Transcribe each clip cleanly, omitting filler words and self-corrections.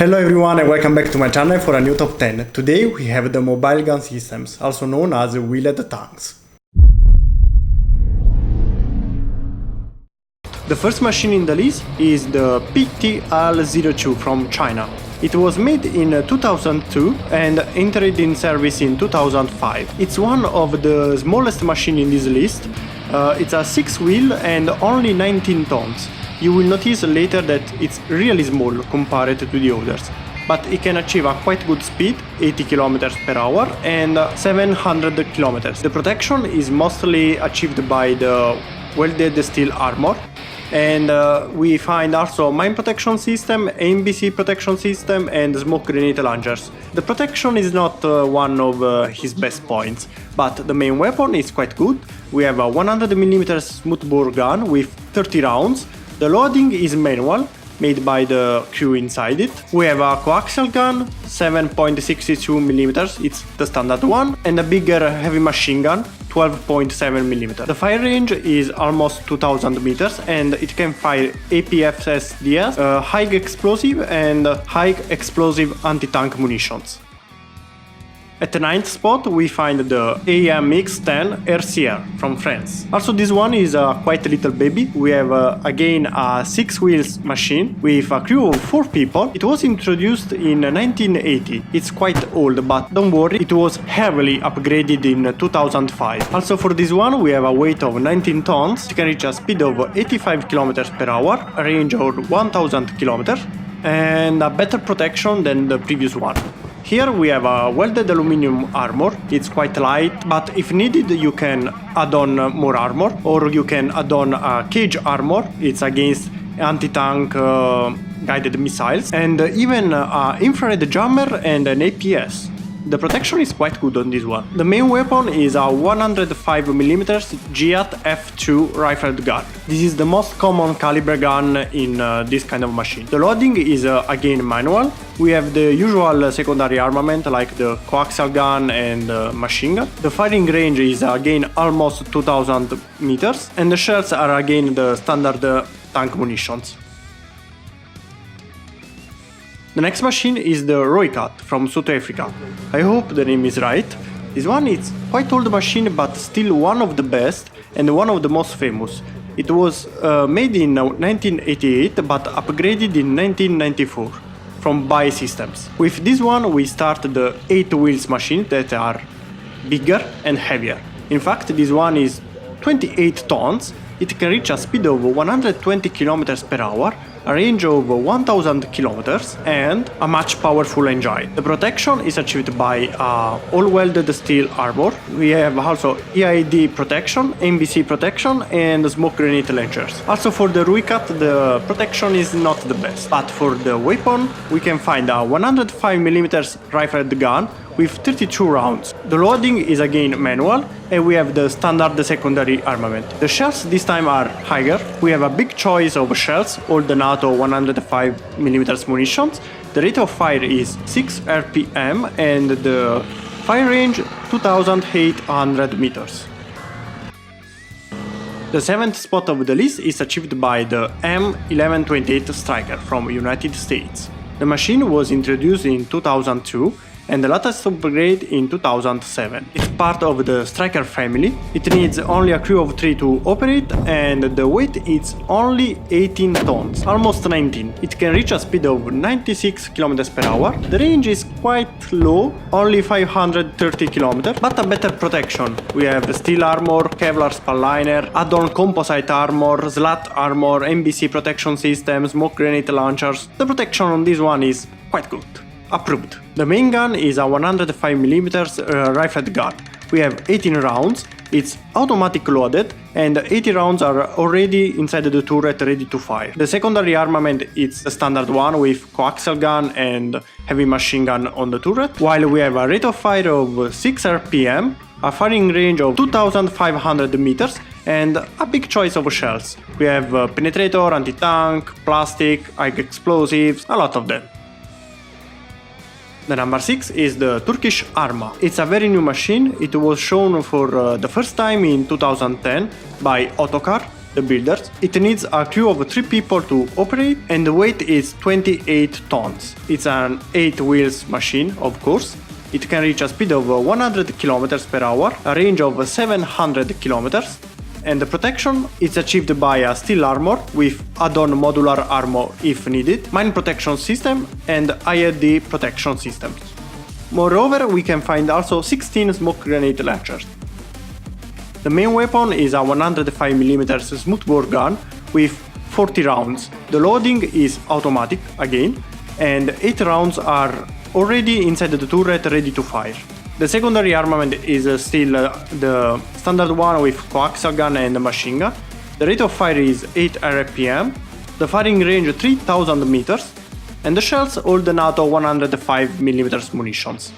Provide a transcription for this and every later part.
Hello everyone and welcome back to my channel for a new top 10. Today we have the mobile gun systems, also known as wheeled tanks. The first machine in the list is the PTL-02 from China. It was made in 2002 and entered in service in 2005. It's one of the smallest machines in this list. It's a 6-wheel and only 19 tons. You will notice later that it's really small compared to the others, but it can achieve a quite good speed, 80 km per hour and 700 km. The protection is mostly achieved by the welded steel armor, and we find also mine protection system, NBC protection system and smoke grenade launchers. The protection is not one of his best points, but the main weapon is quite good. We have a 100mm smoothbore gun with 30 rounds. The loading is manual, made by the crew inside it. We have a coaxial gun, 7.62mm, it's the standard one, and a bigger heavy machine gun, 12.7mm. The fire range is almost 2000 meters and it can fire APFSDS, high explosive and high explosive anti-tank munitions. At the 9th spot we find the AMX-10 RCR from France. Also this one is a quite little baby. We have again a 6-wheels machine with a crew of 4 people. It was introduced in 1980. It's quite old, but don't worry, it was heavily upgraded in 2005. Also for this one we have a weight of 19 tons. It can reach a speed of 85 km per hour, a range of 1000 km and a better protection than the previous one. Here we have a welded aluminum armor. It's quite light, but if needed you can add on more armor, or you can add on a cage armor. It's against anti-tank guided missiles, and even an infrared jammer and an APS. The protection is quite good on this one. The main weapon is a 105mm GIAT F2 rifled gun. This is the most common caliber gun in this kind of machine. The loading is again manual. We have the usual secondary armament like the coaxial gun and machine gun. The firing range is again almost 2000 meters and the shells are again the standard tank munitions. The next machine is the ROOIKAT from South Africa. I hope the name is right. This one is quite old machine but still one of the best and one of the most famous. It was made in 1988 but upgraded in 1994 from BAE Systems. With this one we start the 8 wheels machine that are bigger and heavier. In fact this one is 28 tons. It can reach a speed of 120 km per hour, a range of 1000 km and a much powerful engine. The protection is achieved by all-welded steel armor. We have also EID protection, NBC protection and smoke grenade launchers. Also for the ROOIKAT the protection is not the best, but for the weapon we can find a 105mm rifled gun with 32 rounds. The loading is again manual and we have the standard secondary armament. The shells this time are higher. We have a big choice of shells, all the NATO 105mm munitions. The rate of fire is 6 RPM and the fire range 2800 meters. The 7th spot of the list is achieved by the M1128 STRYKER from United States. The machine was introduced in 2002 and the latest upgrade in 2007. It's part of the STRYKER family. It needs only a crew of 3 to operate and the weight is only 18 tons, almost 19. It can reach a speed of 96 km per hour. The range is quite low, only 530 km, but a better protection. We have steel armor, Kevlar spalliner, add-on composite armor, slat armor, NBC protection system, smoke grenade launchers. The protection on this one is quite good. Approved. The main gun is a 105mm rifled gun. We have 18 rounds, it's automatic loaded and 80 rounds are already inside the turret ready to fire. The secondary armament is the standard one with coaxial gun and heavy machine gun on the turret, while we have a rate of fire of 6 RPM, a firing range of 2500 meters and a big choice of shells. We have penetrator, anti-tank, plastic, high explosives, a lot of them. The number 6 is the Turkish ARMA. It's a very new machine. It was shown for the first time in 2010 by Otokar the builders. It needs a crew of 3 people to operate and the weight is 28 tons. It's an 8 wheels machine, of course. It can reach a speed of 100 km per hour, a range of 700 km, and the protection is achieved by a steel armor with add-on modular armor if needed, mine protection system and IED protection systems. Moreover, we can find also 16 smoke grenade launchers. The main weapon is a 105mm smoothbore gun with 40 rounds. The loading is automatic again, and 8 rounds are already inside the turret ready to fire. The secondary armament is still the standard one with coaxial gun and machine gun. The rate of fire is 8 RPM, the firing range 3000 meters, and the shells hold the NATO 105mm munitions.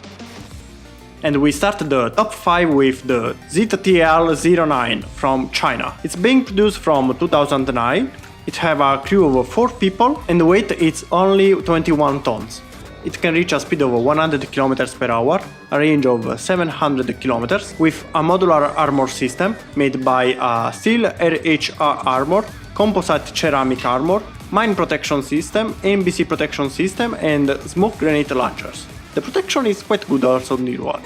And we start the top 5 with the ZTL-09 from China. It's being produced from 2009, it has a crew of 4 people and the weight is only 21 tons. It can reach a speed of 100 km per hour, a range of 700 km, with a modular armor system made by a steel RHA armor, composite ceramic armor, mine protection system, NBC protection system and smoke grenade launchers. The protection is quite good also on this one.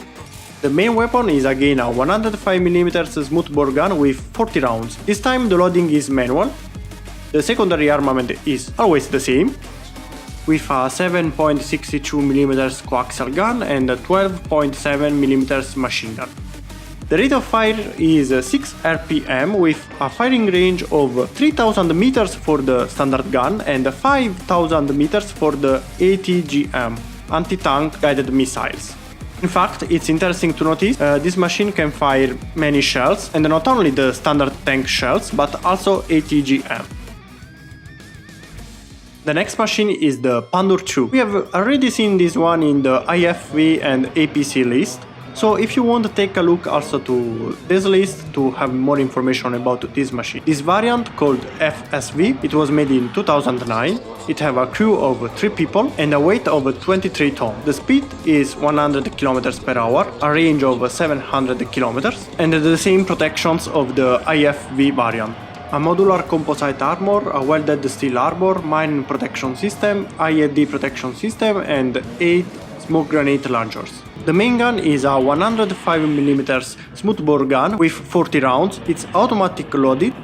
The main weapon is again a 105mm smoothbore gun with 40 rounds. This time the loading is manual. The secondary armament is always the same, with a 7.62mm coaxial gun and a 12.7mm machine gun. The rate of fire is 6 RPM with a firing range of 3000 meters for the standard gun and 5000 meters for the ATGM, anti-tank guided missiles. In fact, it's interesting to notice this machine can fire many shells, and not only the standard tank shells, but also ATGM. The next machine is the PANDUR 2. We have already seen this one in the IFV and APC list, so if you want to take a look also to this list to have more information about this machine. This variant called FSV, it was made in 2009, it has a crew of 3 people and a weight of 23 tons. The speed is 100 km per hour, a range of 700 km, and the same protections of the IFV variant. A modular composite armor, a welded steel armor, mine protection system, IED protection system and 8 smoke grenade launchers. The main gun is a 105mm smoothbore gun with 40 rounds, it's automatic loaded.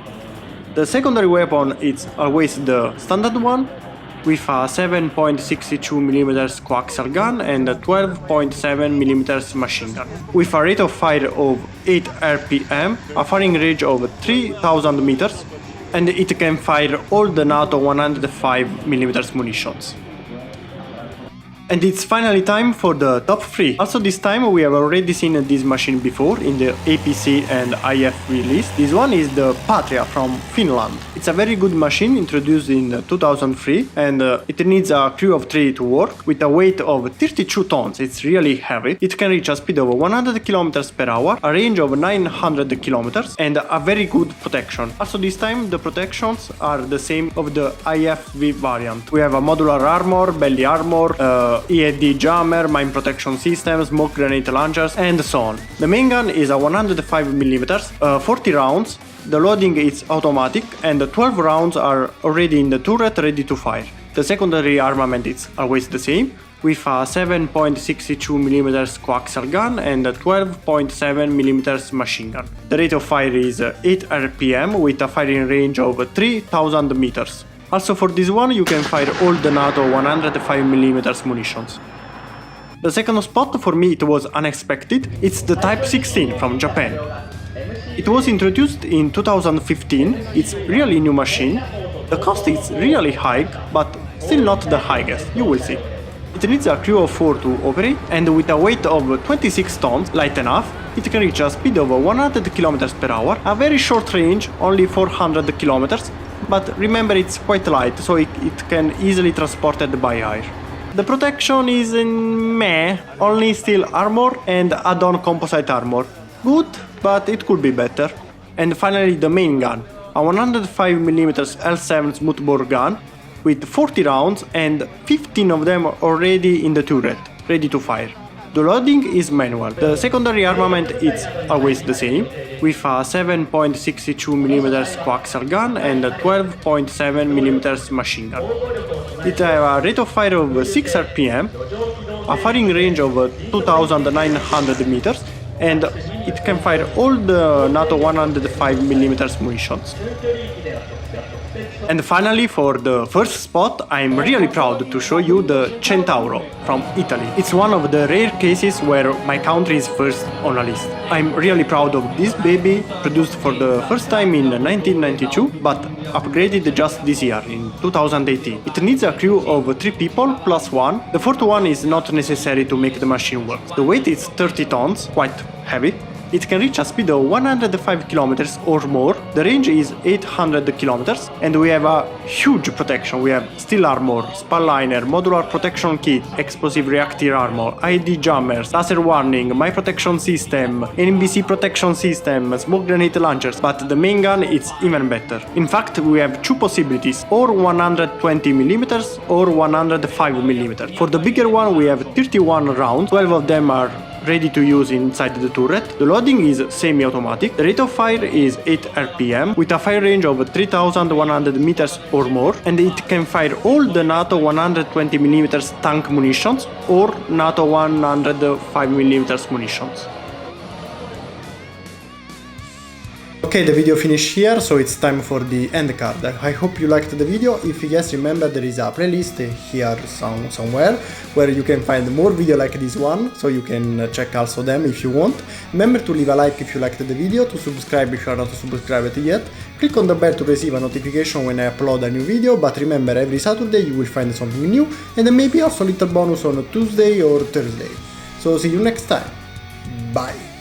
The secondary weapon is always the standard one, with a 7.62mm coaxial gun and a 12.7mm machine gun, with a rate of fire of 8 RPM, a firing range of 3000 meters, and it can fire all the NATO 105mm munitions. And it's finally time for the top 3. Also this time we have already seen this machine before in the APC and IFV list. This one is the PATRIA from Finland. It's a very good machine introduced in 2003 and it needs a crew of 3 to work with a weight of 32 tons. It's really heavy. It can reach a speed of 100 km per hour, a range of 900 km and a very good protection. Also this time the protections are the same of the IFV variant. We have a modular armor, belly armor, EAD jammer, mine protection system, smoke grenade launchers and so on. The main gun is a 105mm, 40 rounds, the loading is automatic and 12 rounds are already in the turret ready to fire. The secondary armament is always the same, with a 7.62mm coaxial gun and a 12.7mm machine gun. The rate of fire is 8 RPM with a firing range of 3000 meters. Also for this one you can fire all the NATO 105mm munitions. The second spot for me it was unexpected, it's the Type 16 from Japan. It was introduced in 2015, it's really new machine. The cost is really high, but still not the highest, you will see. It needs a crew of 4 to operate, and with a weight of 26 tons, light enough, it can reach a speed of 100 km per hour, a very short range, only 400 km, but remember it's quite light, so it can easily transported by air. The protection is in meh, only steel armor and add-on composite armor. Good, but it could be better. And finally the main gun, a 105mm L7 smoothbore gun with 40 rounds and 15 of them already in the turret, ready to fire. The loading is manual. The secondary armament is always the same, with a 7.62mm coaxial gun and a 12.7mm machine gun. It has a rate of fire of 6 RPM, a firing range of 2,900 meters, and it can fire all the NATO 105mm munitions. And finally, for the first spot, I'm really proud to show you the CENTAURO from Italy. It's one of the rare cases where my country is first on a list. I'm really proud of this baby, produced for the first time in 1992, but upgraded just this year, in 2018. It needs a crew of 3 people plus 1. The fourth one is not necessary to make the machine work. The weight is 30 tons, quite heavy. It can reach a speed of 105 km or more, the range is 800 km, and we have a huge protection. We have steel armor, spall liner, modular protection kit, explosive reactive armor, ID jammers, laser warning, my protection system, NBC protection system, smoke grenade launchers, but the main gun is even better. In fact, we have 2 possibilities, or 120mm or 105mm. For the bigger one we have 31 rounds, 12 of them are ready to use inside the turret. The loading is semi-automatic. The rate of fire is 8 RPM with a fire range of 3,100 meters or more, and it can fire all the NATO 120mm tank munitions or NATO 105mm munitions. Okay, the video finished here, so it's time for the end card. I hope you liked the video. If yes, remember there is a playlist here somewhere where you can find more videos like this one, so you can check also them if you want. Remember to leave a like if you liked the video, to subscribe if you are not subscribed yet. Click on the bell to receive a notification when I upload a new video, but remember every Saturday you will find something new, and maybe also a little bonus on Tuesday or Thursday. So see you next time. Bye!